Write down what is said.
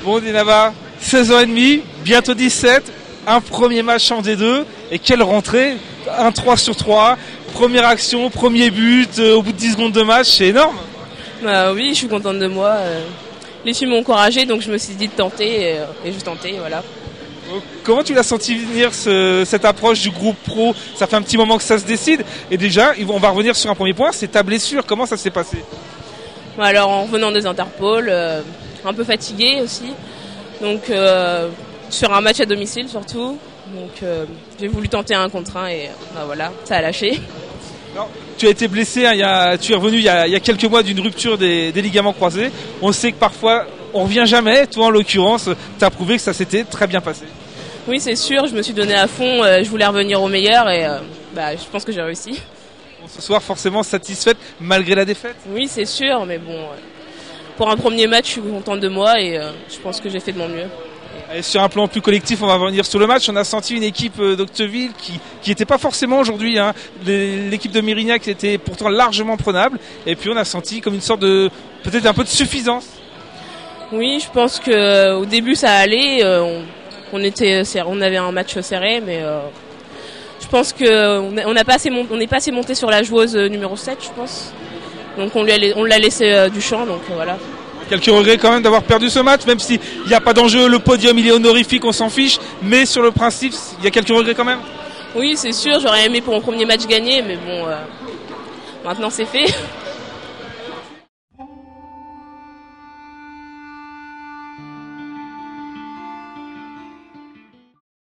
Bon, Dinaba, 16 ans et demi, bientôt 17, un premier match en D2, et quelle rentrée, un 3 sur 3, première action, premier but, au bout de 10 secondes de match, c'est énorme. Bah oui, je suis contente de moi. Les filles m'ont encouragée, donc je me suis dit de tenter, et je tentais, voilà. Comment tu l'as senti venir cette approche du groupe pro? Ça fait un petit moment que ça se décide, et déjà, on va revenir sur un premier point, c'est ta blessure, comment ça s'est passé? Bah alors en revenant des Interpol, un peu fatiguée aussi, donc sur un match à domicile surtout, donc j'ai voulu tenter un contre un et bah voilà, ça a lâché. Alors, tu as été blessé, hein, tu es revenu il y a quelques mois d'une rupture des ligaments croisés. On sait que parfois on revient jamais, toi en l'occurrence, tu as prouvé que ça s'était très bien passé. Oui c'est sûr, je me suis donné à fond, je voulais revenir au meilleur et bah, je pense que j'ai réussi. Bon, ce soir forcément satisfaite malgré la défaite? Oui c'est sûr, mais bon, pour un premier match je suis contente de moi et je pense que j'ai fait de mon mieux. Et sur un plan plus collectif, on va revenir sur le match. On a senti une équipe d'Octeville qui n'était pas forcément aujourd'hui. Hein. L'équipe de Mérignac était pourtant largement prenable. Et puis on a senti comme une sorte de, peut-être un peu de suffisance. Oui, je pense que au début ça allait. On avait un match serré, mais je pense que on n'est pas assez monté sur la joueuse numéro 7, je pense. Donc on l'a laissé du champ, donc voilà. Quelques regrets quand même d'avoir perdu ce match, même s'il n'y a pas d'enjeu, le podium il est honorifique, on s'en fiche, mais sur le principe, il y a quelques regrets quand même. Oui, c'est sûr, j'aurais aimé pour mon premier match gagner, mais bon, maintenant c'est fait.